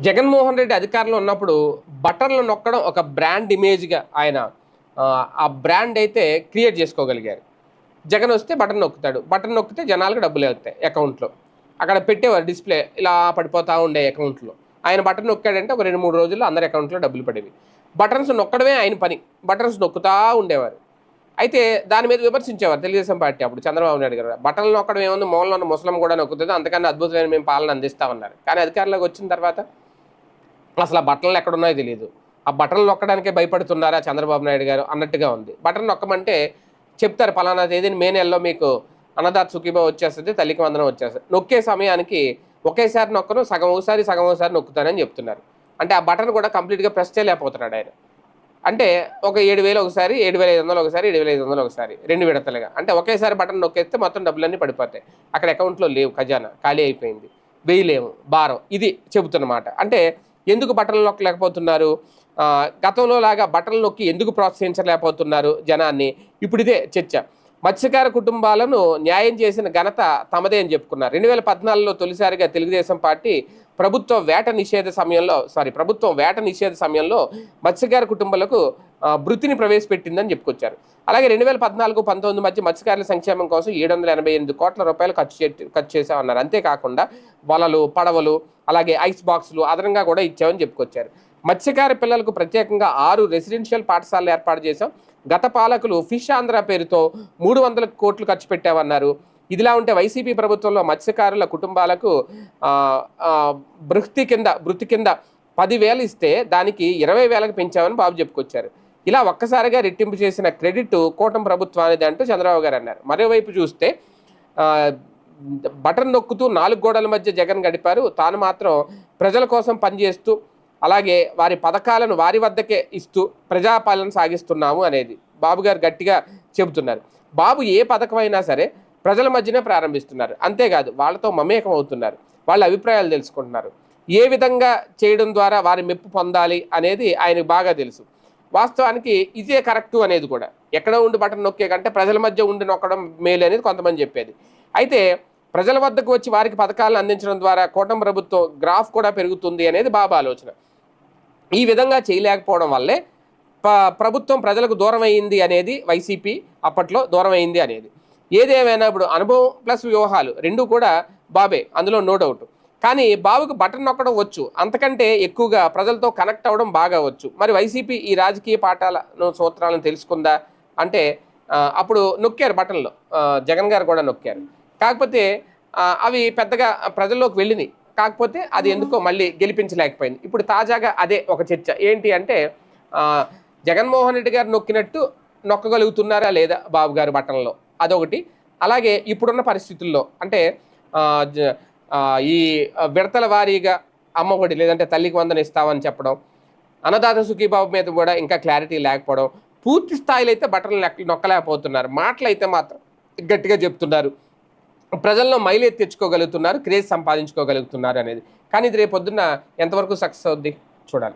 జగన్మోహన్ రెడ్డి అధికారంలో ఉన్నప్పుడు బటన్లు నొక్కడం ఒక బ్రాండ్ ఇమేజ్గా ఆయన ఆ బ్రాండ్ అయితే క్రియేట్ చేసుకోగలిగారు. జగన్ వస్తే బటన్ నొక్కుతాడు, బటన్ నొక్కితే జనాలకు డబ్బులు వెళ్తాయి అకౌంట్లో. అక్కడ పెట్టేవారు డిస్ప్లే ఇలా పడిపోతూ ఉండే అకౌంట్లో. ఆయన బటన్ నొక్కాడంటే ఒక 2-3 రోజుల్లో అందరి అకౌంట్లో డబ్బులు పడేవి. బటన్స్ నొక్కడమే ఆయన పని, బటన్స్ నొక్కుతూ ఉండేవారు. అయితే దాని మీద విమర్శించేవారు తెలుగుదేశం పార్టీ అప్పుడు చంద్రబాబు నాయుడు గారు. బటన్లు నొక్కడం ఏముంది, మూలలో ఉన్న ముసలం కూడా నొక్కుతుంది, అంతకన్నా అద్భుతమైన మేము పాలన అందిస్తామన్నారు. కానీ అధికారంలోకి వచ్చిన తర్వాత అసలు ఆ బటన్లు ఎక్కడున్నాయో తెలియదు. ఆ బటన్లు నొక్కడానికే భయపడుతున్నారా చంద్రబాబు నాయుడు గారు అన్నట్టుగా ఉంది. బటన్ నొక్కమంటే చెప్తారు, పలానా తేదీని మే నెలలో మీకు అన్నదాత సుఖీభావ వచ్చేస్తుంది, తల్లికి వందనం వచ్చేస్తుంది. నొక్కే సమయానికి ఒకేసారి నొక్కను, సగం ఒకసారి నొక్కుతానని చెప్తున్నారు. అంటే ఆ బటన్ కూడా కంప్లీట్గా ప్రెస్ చేయలేకపోతున్నాడు ఆయన. అంటే ఒక 7,000 ఒకసారి, 7,500 ఒకసారి, 7,500 ఒకసారి, 2 విడతలుగా. అంటే ఒకేసారి బటన్ నొక్కేస్తే మొత్తం డబ్బులన్నీ పడిపోతాయి. అక్కడ అకౌంట్లో లేవు, ఖజానా ఖాళీ అయిపోయింది, వేయలేము, భారం. ఇది చెబుతున్నమాట. అంటే ఎందుకు బటన్లు నొక్కలేకపోతున్నారు, గతంలో లాగా బటన్లు నొక్కి ఎందుకు ప్రోత్సహించలేకపోతున్నారు జనాన్ని, ఇప్పుడు ఇదే చర్చ. మత్స్యకార కుటుంబాలను న్యాయం చేసిన ఘనత తమదే అని చెప్పుకున్నారు. 2014లో తొలిసారిగా తెలుగుదేశం పార్టీ ప్రభుత్వం వేట నిషేధ సమయంలో మత్స్యకార కుటుంబాలకు వృత్తిని ప్రవేశపెట్టిందని చెప్పుకొచ్చారు. అలాగే 2014-19 మధ్య మత్స్యకారుల సంక్షేమం కోసం 788 కోట్ల రూపాయలు ఖర్చు చేశామన్నారు. అంతేకాకుండా వలలు, పడవలు, అలాగే ఐస్ బాక్సులు అదనంగా కూడా ఇచ్చామని చెప్పుకొచ్చారు. మత్స్యకార పిల్లలకు ప్రత్యేకంగా 6 రెసిడెన్షియల్ పాఠశాలలు ఏర్పాటు చేశాం. గత పాలకులు ఫిష్ ఆంధ్ర పేరుతో 300 కోట్లు ఖర్చు పెట్టామన్నారు. ఇదిలా ఉంటే వైసీపీ ప్రభుత్వంలో మత్స్యకారుల కుటుంబాలకు వృత్తి కింద 10,000 ఇస్తే దానికి 20,000కి పెంచామని బాబు చెప్పుకొచ్చారు. ఇలా ఒక్కసారిగా రెట్టింపు చేసిన క్రెడిట్ కూటమి ప్రభుత్వానిది అంటూ చంద్రబాబు గారు అన్నారు. మరోవైపు చూస్తే బటన్ నొక్కుతూ 4 గోడల మధ్య జగన్ గడిపారు. తాను మాత్రం ప్రజల కోసం పనిచేస్తూ, అలాగే వారి పథకాలను వారి వద్దకే ఇస్తూ ప్రజాపాలన సాగిస్తున్నాము అనేది బాబు గారు గట్టిగా చెబుతున్నారు. బాబు ఏ పథకం అయినా సరే ప్రజల మధ్యనే ప్రారంభిస్తున్నారు. అంతేకాదు వాళ్ళతో మమేకం అవుతున్నారు, వాళ్ళ అభిప్రాయాలు తెలుసుకుంటున్నారు. ఏ విధంగా చేయడం ద్వారా వారి మెప్పు పొందాలి అనేది ఆయనకు బాగా తెలుసు. వాస్తవానికి ఇదే కరెక్టు అనేది కూడా, ఎక్కడో ఉండి బటన్ నొక్కే కంటే ప్రజల మధ్య ఉండి నొక్కడం మేలు అనేది కొంతమంది చెప్పేది. అయితే ప్రజల వద్దకు వచ్చి వారికి పథకాలను అందించడం ద్వారా కూటమి ప్రభుత్వం గ్రాఫ్ కూడా పెరుగుతుంది అనేది బాబు ఆలోచన. ఈ విధంగా చేయలేకపోవడం వల్లే ప్రభుత్వం ప్రజలకు దూరం అయింది అనేది వైసీపీ అప్పట్లో దూరం అయింది అనేది. ఏదేమైనా ఇప్పుడు అనుభవం ప్లస్ వ్యూహాలు రెండూ కూడా బాబే, అందులో నో డౌట్. కానీ బాబుకు బటన్ నొక్కడం వచ్చు, అంతకంటే ఎక్కువగా ప్రజలతో కనెక్ట్ అవ్వడం బాగా వచ్చు. మరి వైసీపీ ఈ రాజకీయ పాఠాలను సూత్రాలను తెలుసుకుందా అంటే అప్పుడు నొక్కారు బటన్లో, జగన్ గారు కూడా నొక్కారు. కాకపోతే అవి పెద్దగా ప్రజల్లోకి వెళ్ళినాయి. కాకపోతే అది ఎందుకో మళ్ళీ గెలిపించలేకపోయింది. ఇప్పుడు తాజాగా అదే ఒక చర్చ ఏంటి అంటే, జగన్మోహన్ రెడ్డి గారు నొక్కినట్టు నొక్కగలుగుతున్నారా లేదా బాబు గారు బటన్లో, అదొకటి. అలాగే ఇప్పుడున్న పరిస్థితుల్లో అంటే ఈ విడతల వారీగా అమ్మఒడి లేదంటే తల్లికి వందన ఇస్తామని చెప్పడం, అన్నదాత సుఖీబాబు మీద కూడా ఇంకా క్లారిటీ లేకపోవడం, పూర్తి స్థాయిలో అయితే బటన్లు నొక్కలేకపోతున్నారు. మాటలు అయితే మాత్రం గట్టిగా చెప్తున్నారు, ప్రజల్లో మైలేజ్ తెచ్చుకోగలుగుతున్నారు, క్రేజ్ సంపాదించుకోగలుగుతున్నారు అనేది. కానీ ఇది రేపొద్దున్న ఎంతవరకు సక్సెస్ అవుద్ది చూడాలి.